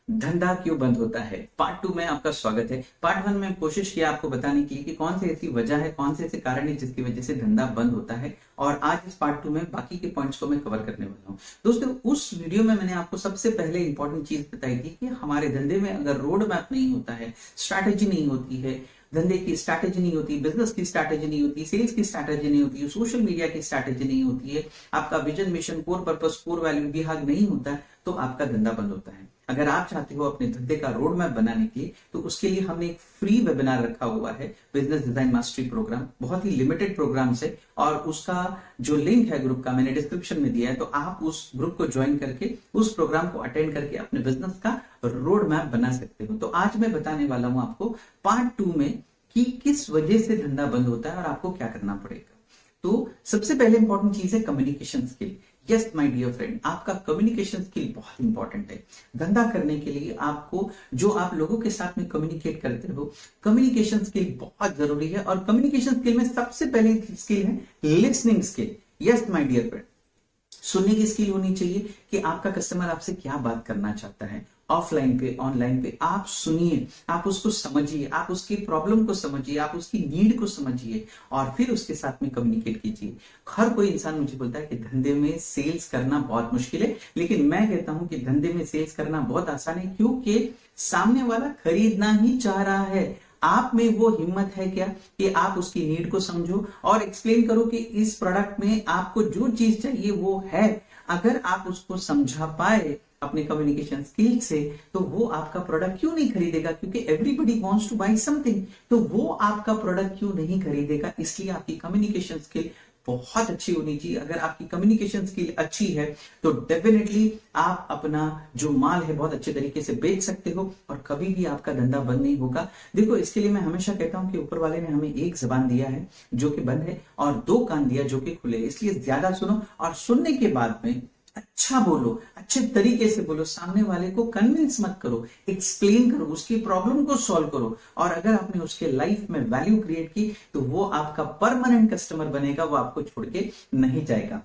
धंधा क्यों बंद होता है। पार्ट 2 में आपका स्वागत है। पार्ट 1 में कोशिश किया आपको बताने के लिए कि कौन सी ऐसी वजह है, कौन से ऐसे कारण है जिसकी वजह से धंधा बंद होता है, और आज इस पार्ट 2 में बाकी के पॉइंट्स को मैं कवर करने वाला हूं। दोस्तों, उस वीडियो में मैंने आपको सबसे पहले इंपॉर्टेंट चीज बताई थी कि हमारे धंधे में अगर रोड मैप नहीं होता है, स्ट्रैटेजी नहीं होती है, धंधे की स्ट्रैटेजी नहीं होती, बिजनेस की स्ट्रैटेजी नहीं होती, सेल्स की स्ट्रैटेजी नहीं होती, सोशल मीडिया की स्ट्रैटेजी नहीं होती है, आपका vision, mission, core purpose, core value विभाग नहीं होता है, तो आपका धंधा बंद होता है। अगर आप चाहते हो अपने धंधे का रोड मैप बनाने के लिए, तो उसके लिए हमने एक फ्री वेबिनार रखा हुआ है, बिजनेस डिजाइन मास्टरी प्रोग्राम। बहुत ही लिमिटेड प्रोग्राम से, और उसका जो लिंक है ग्रुप का मैंने डिस्क्रिप्शन में दिया है, तो आप उस ग्रुप को ज्वाइन करके उस प्रोग्राम को अटेंड करके अपने बिजनेस का रोड मैप बना सकते हो। तो आज मैं बताने वाला हूं आपको पार्ट 2 में कि किस वजह से धंधा बंद होता है और आपको क्या करना पड़ेगा। तो सबसे पहले इंपॉर्टेंट चीज है communication skill. Yes my dear friend, आपका कम्युनिकेशन स्किल बहुत इंपॉर्टेंट है। धंधा करने के लिए आपको, जो आप लोगों के साथ में कम्युनिकेट करते हो, कम्युनिकेशन स्किल बहुत जरूरी है। और कम्युनिकेशन स्किल में सबसे पहली स्किल है listening skill. Yes my dear friend, सुनने की स्किल होनी चाहिए कि आपका कस्टमर आपसे क्या बात करना चाहता है। ऑफलाइन पे, ऑनलाइन पे आप सुनिए, आप उसको समझिए, आप उसकी प्रॉब्लम को समझिए, आप उसकी नीड को समझिए, और फिर उसके साथ में कम्युनिकेट कीजिए। हर कोई इंसान मुझे बोलता है कि धंधे में सेल्स करना बहुत मुश्किल है, लेकिन मैं कहता हूं कि धंधे में सेल्स करना बहुत आसान है, क्योंकि सामने वाला खरीदना ही चाह रहा है। आप में वो हिम्मत है क्या कि आप उसकी नीड को समझो और एक्सप्लेन करो कि इस प्रोडक्ट में आपको जो चीज चाहिए वो है। अगर आप उसको समझा पाए अपने कम्युनिकेशन स्किल से, तो वो आपका प्रोडक्ट क्यों नहीं खरीदेगा, क्योंकि everybody wants to buy something. तो वो आपका प्रोडक्ट क्यों नहीं खरीदेगा, इसलिए आपकी कम्युनिकेशन स्किल बहुत अच्छी होनी चाहिए। अगर आपकी कम्युनिकेशन स्किल अच्छी है तो डेफिनेटली आप अपना जो माल है बहुत अच्छे तरीके से बेच सकते हो, और कभी भी आपका धंधा बंद नहीं होगा। देखो, इसके लिए मैं हमेशा कहता हूं कि ऊपर वाले ने हमें एक जबान दिया है जो कि बंद है, और दो कान दिया जो कि खुले, इसलिए ज्यादा सुनो, और सुनने के बाद में अच्छा बोलो, अच्छे तरीके से बोलो, सामने वाले को कन्विंस मत करो, एक्सप्लेन करो, उसकी प्रॉब्लम को सॉल्व करो। और अगर आपने उसके लाइफ में वैल्यू क्रिएट की, तो वो आपका परमानेंट कस्टमर बनेगा, वो आपको छोड़ के नहीं जाएगा।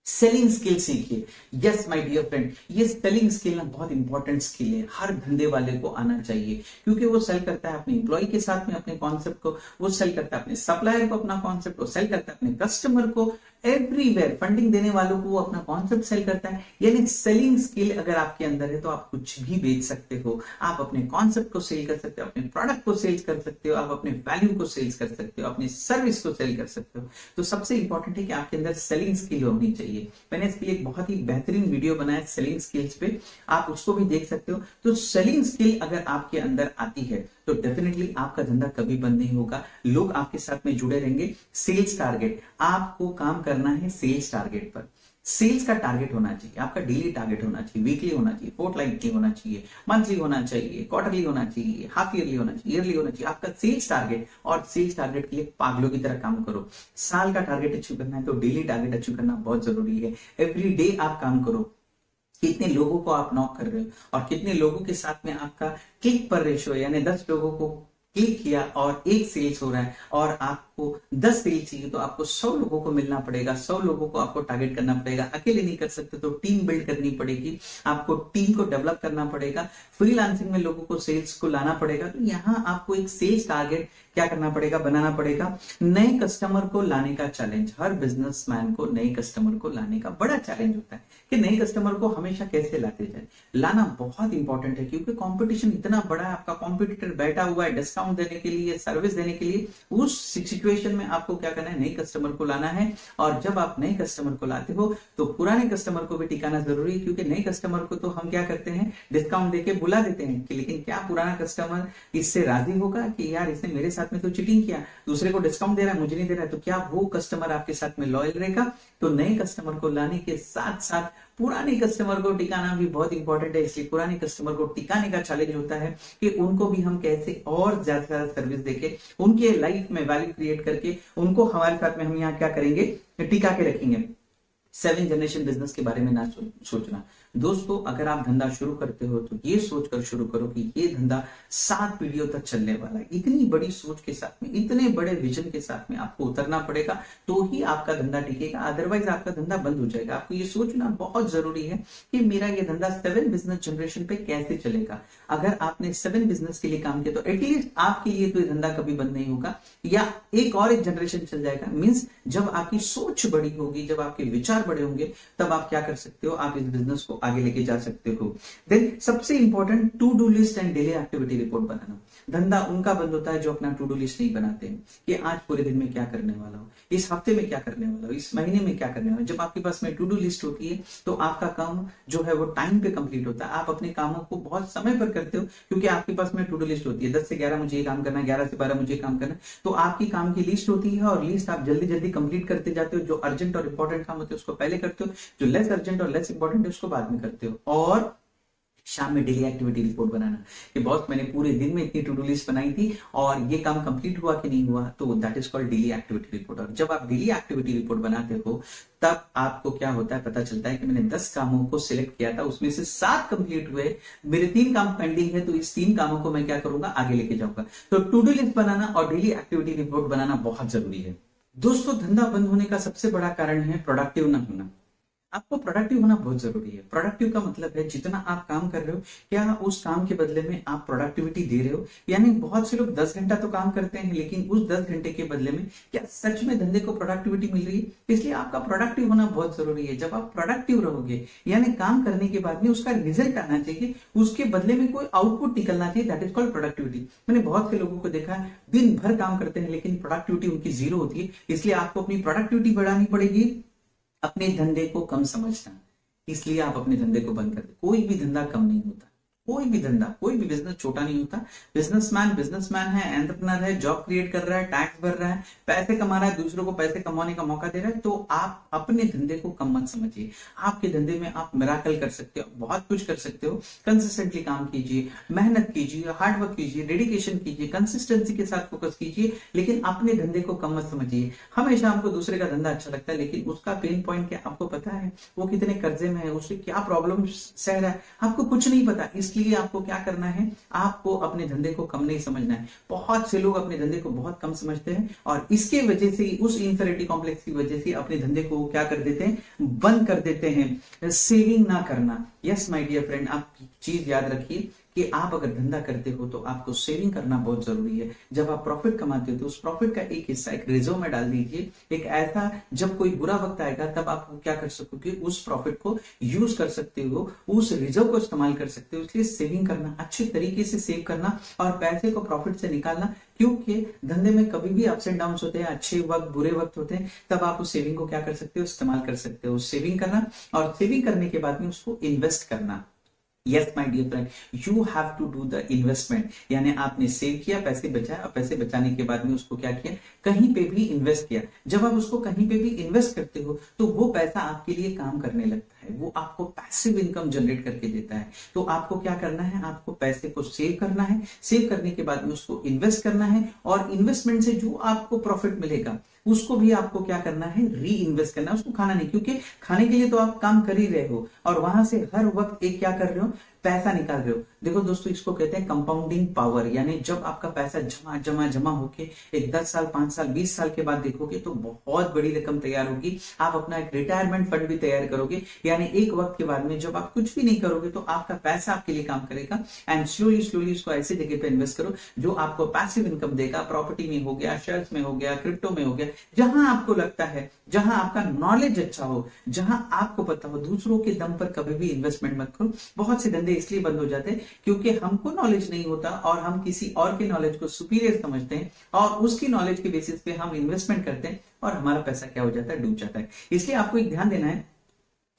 सेलिंग स्किल सीखिए। यस माय डियर फ्रेंड, ये सेलिंग स्किल ना बहुत इंपॉर्टेंट स्किल है, हर धंधे वाले को आना चाहिए, क्योंकि वो सेल करता है अपने एम्प्लॉय के साथ में अपने कॉन्सेप्ट को, वो सेल करता है अपने सप्लायर को अपना कॉन्सेप्ट को, सेल करता है अपने कस्टमर को, एवरीवेयर फंडिंग देने वालों को वो अपना कॉन्सेप्ट सेल करता है। यानी सेलिंग स्किल अगर आपके अंदर है तो आप कुछ भी बेच सकते हो। आप अपने कॉन्सेप्ट को सेल कर सकते हो, अपने प्रोडक्ट को सेल्स कर सकते हो, आप अपने वैल्यू को सेल्स कर सकते हो, अपनी सर्विस को सेल कर सकते हो। तो सबसे इंपॉर्टेंट है कि आपके अंदर सेलिंग स्किल होनी चाहिए। मैंने इसके लिए एक बहुत ही बेहतरीन वीडियो बनाया सेलिंग स्किल्स पे, आप उसको भी देख सकते हो। तो सेलिंग स्किल अगर आपके अंदर आती है तो डेफिनेटली आपका धंधा कभी बंद नहीं होगा, लोग आपके साथ में जुड़े रहेंगे। सेल्स टारगेट, आपको काम करना है सेल्स टारगेट पर। सेल्स का टारगेट होना चाहिए, आपका डेली टारगेट होना चाहिए, वीकली होना चाहिए, फोर्टनाइटली होना चाहिए, मंथली होना चाहिए, क्वार्टरली होना चाहिए, हाफ ईयरली होना चाहिए, ईयरली होना चाहिए, आपका सेल्स टारगेट। और सेल्स टारगेट के लिए पागलों की तरह काम करो। साल का टारगेट अचीव करना है तो डेली टारगेट अचीव करना बहुत जरूरी है। एवरी डे आप काम करो, कितने लोगों को आप नॉक कर रहे हो, और कितने लोगों के साथ में आपका क्लिक पर रेशो, यानी 10 लोगों को क्लिक किया और एक सेल्स हो रहा है, और आपको 10 सेल्स चाहिए तो आपको 100 लोगों को मिलना पड़ेगा, 100 लोगों को आपको टारगेट करना पड़ेगा। अकेले नहीं कर सकते तो टीम बिल्ड करनी पड़ेगी, आपको टीम को डेवलप करना पड़ेगा, फ्रीलांसिंग में लोगों को सेल्स को लाना पड़ेगा। तो यहाँ आपको एक सेल्स टारगेट क्या करना पड़ेगा, बनाना पड़ेगा। नए कस्टमर को लाने का चैलेंज, हर बिजनेसमैन को नए कस्टमर को लाने का बड़ा चैलेंज होता है कि नए कस्टमर को हमेशा कैसे लाते जाए। लाना बहुत इंपॉर्टेंट है, क्योंकि कंपटीशन इतना बड़ा है, आपका कॉम्पिटिटर बैठा हुआ है डिस्काउंट देने के लिए, सर्विस देने के लिए। उस सिचुएशन में आपको क्या करना है, नए कस्टमर को लाना है। और जब आप नए कस्टमर को लाते हो तो पुराने कस्टमर को भी टिकाना जरूरी है, क्योंकि नए कस्टमर को तो हम क्या करते हैं, डिस्काउंट देके बुला देते हैं, लेकिन क्या पुराना कस्टमर इससे राजी होगा कि यार इसने मेरे साथ में तो चीटिंग किया, दूसरे को डिस्काउंट दे रहा है, मुझे नहीं दे रहा है, तो क्या वो कस्टमर आपके साथ में लॉयल रहेगा। तो नए कस्टमर को लाने के साथ साथ पुराने कस्टमर को टिकाना भी बहुत इंपॉर्टेंट है। इसलिए पुराने कस्टमर को टिकाने का चैलेंज होता है कि उनको भी हम कैसे और ज्यादा से ज्यादा सर्विस देके, उनके लाइफ में वैल्यू क्रिएट करके, उनको हमारे साथ में हम यहाँ क्या करेंगे, टिका के रखेंगे। 7 जनरेशन बिजनेस के बारे में ना सोचना, दोस्तों अगर आप धंधा शुरू करते हो तो ये सोचकर शुरू करो कि ये धंधा 7 पीढ़ियों तक चलने वाला है। इतनी बड़ी सोच के साथ में, इतने बड़े विजन के साथ में आपको उतरना पड़ेगा, तो ही आपका धंधा टिकेगा, अदरवाइज आपका धंधा बंद हो जाएगा। आपको ये सोचना बहुत जरूरी है कि मेरा ये धंधा 7 बिजनेस जनरेशन पे कैसे चलेगा। अगर आपने 7 बिजनेस के लिए काम किया तो एटलीस्ट आपके लिए तो ये धंधा कभी बंद नहीं होगा, या एक जनरेशन चल जाएगा। मींस जब आपकी सोच बड़ी होगी, जब आपके विचार बड़े होंगे, तब आप क्या कर सकते हो, आप इस बिजनेस को आगे लेके जा सकते हो। देन सबसे important, to do list and daily activity report बनाना। धंधा उनका बंद होता है जो अपना टू डू लिस्ट नहीं बनाते हैं कि आज पूरे दिन में क्या करने वाला हूं, इस हफ्ते में क्या करने वाला हूं, इस महीने में क्या करने वाला हूं। जब आपके पास में टू डू लिस्ट होती है तो आपका काम जो है वो टाइम पे कंप्लीट होता है। आप अपने कामों को बहुत समय पर करते हो क्योंकि आपके पास में टू डू लिस्ट होती है। 10 से 11 मुझे ये काम करना है, 11 से 12 मुझे काम करना है, तो आपकी काम की लिस्ट होती है और लिस्ट आप जल्दी जल्दी कंप्लीट करते जाते हो। जो अर्जेंट और इंपॉर्टेंट काम होते हैं उसको पहले करते हो, जो लेस अर्जेंट और लेस इंपॉर्टेंट है उसको बाद में करते हो। और शाम में डेली एक्टिविटी रिपोर्ट बनाना कि बॉस मैंने पूरे दिन में इतनी टू डू लिस्ट बनाई थी और ये काम कंप्लीट हुआ कि नहीं हुआ, तो that is called daily activity report. और जब आप डेली एक्टिविटी रिपोर्ट बनाते हो तब आपको क्या होता है, पता चलता है कि मैंने 10 कामों को सिलेक्ट किया था, उसमें से 7 कंप्लीट हुए, मेरे 3 काम पेंडिंग है, तो इस 3 कामों को मैं क्या करूंगा, आगे लेके जाऊंगा। तो टू डू लिस्ट बनाना और डेली एक्टिविटी रिपोर्ट बनाना बहुत जरूरी है। दोस्तों धंधा बंद होने का सबसे बड़ा कारण है प्रोडक्टिव ना होना। आपको प्रोडक्टिव होना बहुत जरूरी है। प्रोडक्टिव का मतलब है जितना आप काम कर रहे हो, क्या उस काम के बदले में आप प्रोडक्टिविटी दे रहे हो। यानी बहुत से लोग 10 घंटा तो काम करते हैं, लेकिन उस 10 घंटे के बदले में क्या सच में धंधे को प्रोडक्टिविटी मिल रही है। इसलिए आपका प्रोडक्टिव होना बहुत जरूरी है। जब आप प्रोडक्टिव रहोगे, यानी काम करने के बाद में उसका रिजल्ट आना चाहिए, उसके बदले में कोई आउटपुट निकलना चाहिए, दैट इज कॉल्ड प्रोडक्टिविटी। मैंने बहुत से लोगों को देखा है दिन भर काम करते हैं लेकिन प्रोडक्टिविटी उनकी जीरो होती है। इसलिए आपको अपनी प्रोडक्टिविटी बढ़ानी पड़ेगी, अपने धंधे को कम समझना। इसलिए आप अपने धंधे को बंद कर दे। कोई भी धंधा कम नहीं होता, कोई भी धंधा, कोई भी बिजनेस छोटा नहीं होता। बिजनेसमैन है, एंटरप्रेन्योर है, जॉब क्रिएट कर रहा है, टैक्स भर रहा है, पैसे कमा रहा है, दूसरों को पैसे कमाने का मौका दे रहा है। तो आप अपने धंधे को कम मत समझिए। आपके धंधे में आप मिराकल कर सकते हो, बहुत कुछ कर सकते हो। कंसिस्टेंटली काम कीजिए, मेहनत कीजिए, हार्डवर्क कीजिए, डेडिकेशन कीजिए, कंसिस्टेंसी के साथ फोकस कीजिए, लेकिन अपने धंधे को कम मत समझिए। हमेशा हमको दूसरे का धंधा अच्छा लगता है, लेकिन उसका पेन पॉइंट क्या आपको पता है, वो कितने कर्जे में है, उससे क्या प्रॉब्लम सह रहा है, आपको कुछ नहीं पता। इसलिए आपको क्या करना है, आपको अपने धंधे को कम नहीं समझना है। बहुत से लोग अपने धंधे को बहुत कम समझते हैं और इसके वजह से, उस इंफीरियरिटी कॉम्प्लेक्स की वजह से अपने धंधे को क्या कर देते हैं, बंद कर देते हैं। सेविंग ना करना। यस माय डियर फ्रेंड, आप चीज याद रखिए कि आप अगर धंधा करते हो तो आपको सेविंग करना बहुत जरूरी है। जब आप प्रॉफिट कमाते हो तो उस प्रॉफिट का एक हिस्सा एक रिजर्व में डाल दीजिए। एक ऐसा, जब कोई बुरा वक्त आएगा तब आप क्या कर सकोगे, उस प्रॉफिट को यूज कर सकते हो, उस रिजर्व को इस्तेमाल कर सकते हो। इसलिए सेविंग करना, अच्छे तरीके से सेव करना और पैसे को प्रॉफिट से निकालना, क्योंकि धंधे में कभी भी अप्स एंड डाउन होते हैं, अच्छे वक्त बुरे वक्त होते हैं, तब आप उस सेविंग को क्या कर सकते हो, इस्तेमाल कर सकते हो। सेविंग करना और सेविंग करने के बाद में उसको इन्वेस्ट करना। Yes my dear friend, you have to do the investment. यानी आपने सेव किया, पैसे बचाए और पैसे बचाने के बाद में उसको क्या किया, कहीं पे भी इन्वेस्ट किया। जब आप उसको कहीं पे भी इन्वेस्ट करते हो तो वो पैसा आपके लिए काम करने लगता है, वो आपको पैसिव इनकम जनरेट करके देता है। तो आपको क्या करना है, आपको पैसे को सेव करना है, सेव करने के बाद में उसको इन्वेस्ट करना है और इन्वेस्टमेंट से जो आपको प्रॉफिट मिलेगा उसको भी आपको क्या करना है, री इन्वेस्ट करना है। उसको खाना नहीं, क्योंकि खाने के लिए तो आप काम कर ही रहे हो और वहां से हर वक्त एक क्या कर रहे हो, पैसा निकाल रहे हो। देखो दोस्तों, इसको कहते हैं कंपाउंडिंग पावर। यानी जब आपका पैसा जमा जमा जमा होके एक 10 साल, 5 साल, 20 साल के बाद देखोगे तो बहुत बड़ी रकम तैयार होगी। आप अपना एक रिटायरमेंट फंड भी तैयार करोगे। यानी एक वक्त के बाद में जब आप कुछ भी नहीं करोगे तो आपका पैसा आपके लिए काम करेगा। एंड स्लोली स्लोली इसको ऐसी जगह पे इन्वेस्ट करो जो आपको पैसिव इनकम देगा। प्रॉपर्टी में हो गया, शेयर्स में हो गया, क्रिप्टो में हो गया, जहां आपको लगता है, जहां आपका नॉलेज अच्छा हो, जहां आपको पता हो। दूसरों के दम पर कभी भी इन्वेस्टमेंट मत करो। बहुत से धंधे इसलिए बंद हो जाते हैं क्योंकि हमको नॉलेज नहीं होता और हम किसी और के नॉलेज को सुपीरियर समझते हैं और उसकी नॉलेज के बेसिस पे हम इन्वेस्टमेंट करते हैं और हमारा पैसा क्या हो जाता है, डूब जाता है। इसलिए आपको एक ध्यान देना है,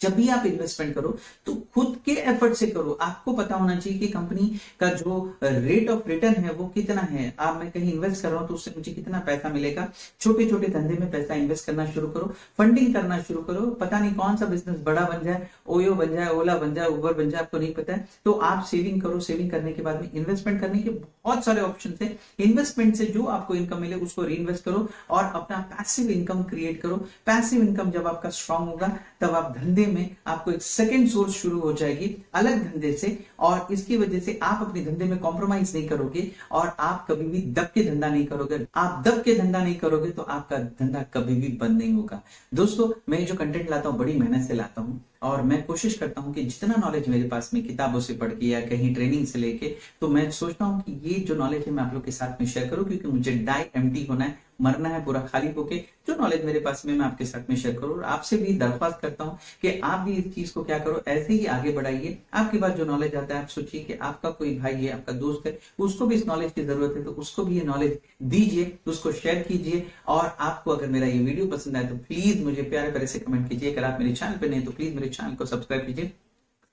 जब भी आप इन्वेस्टमेंट करो तो खुद के एफर्ट से करो। आपको पता होना चाहिए कि कंपनी का जो रेट ऑफ रिटर्न है वो कितना है। आप, मैं कहीं इन्वेस्ट कर रहा हूं तो उससे मुझे कितना पैसा मिलेगा। छोटे छोटे धंधे में पैसा इन्वेस्ट करना शुरू करो, फंडिंग करना शुरू करो। पता नहीं कौन सा बिजनेस बड़ा बन जाए, ओयो बन जाए, ओला बन जाए, उबर बन जाए, आपको नहीं पता है। तो आप सेविंग करो। सेविंग करने के बाद में इन्वेस्टमेंट करने के बहुत सारे ऑप्शन है। इन्वेस्टमेंट से जो आपको इनकम मिले उसको री इन्वेस्ट करो और अपना पैसिव इनकम क्रिएट करो। पैसिव इनकम जब आपका स्ट्रांग होगा तब आप धंधे धंधे में आपको एक सेकंड सोर्स शुरू हो जाएगी अलग धंधे से, और इसकी वजह से आप अपने धंधे में कॉम्प्रोमाइज नहीं करोगे और आप कभी भी दब के धंधा नहीं करोगे। आप दब के धंधा नहीं करोगे तो आपका धंधा कभी भी बंद नहीं होगा। दोस्तों, मैं जो कंटेंट लाता हूँ बड़ी मेहनत से लाता हूँ और मैं कोशिश करता हूँ कि जितना नॉलेज मेरे पास में किताबों से पढ़ के या कहीं ट्रेनिंग से लेके, तो मैं सोचता हूँ कि ये जो नॉलेज है मैं आप लोग के साथ में शेयर करूँ, क्योंकि मुझे डाई एम्प्टी होना है, मरना है पूरा खाली होके। जो नॉलेज मेरे पास में मैं आपके साथ में शेयर करूँ, और आपसे भी दरख्वास्त करता हूँ कि आप भी इस चीज को क्या करो, ऐसे ही आगे बढ़ाइए। आपके पास जो नॉलेज आता है आप सोचिए कि आपका कोई भाई है, आपका दोस्त है, उसको भी इस नॉलेज की जरूरत है, तो उसको भी ये नॉलेज दीजिए, उसको शेयर कीजिए। और आपको अगर मेरा ये वीडियो पसंद आए तो प्लीज मुझे प्यारे प्यारे से कमेंट कीजिए। अगर आप मेरे चैनल पे नहीं तो प्लीज मेरे चैनल को सब्सक्राइब कीजिए।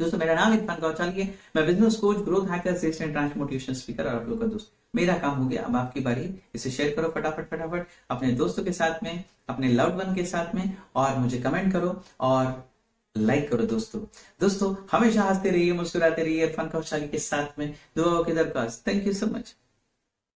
दोस्तों, मेरा नाम इरफान कौचाली है, मैं business coach, growth hacker, sales and trans motivation speaker और आप लोग का दोस्त। मेरा काम हो गया, अब आपकी बारी। इसे शेयर करो फटाफट फटाफट अपने दोस्तों के साथ में, अपने लव्ड वन के साथ में, और मुझे कमेंट करो और लाइक करो। दोस्तों हमेशा हंसते रहिए, मुस्कुराते रहिए। इरफान कौचाली के साथ में दुआओं की दरख्वास्त। Thank you so much.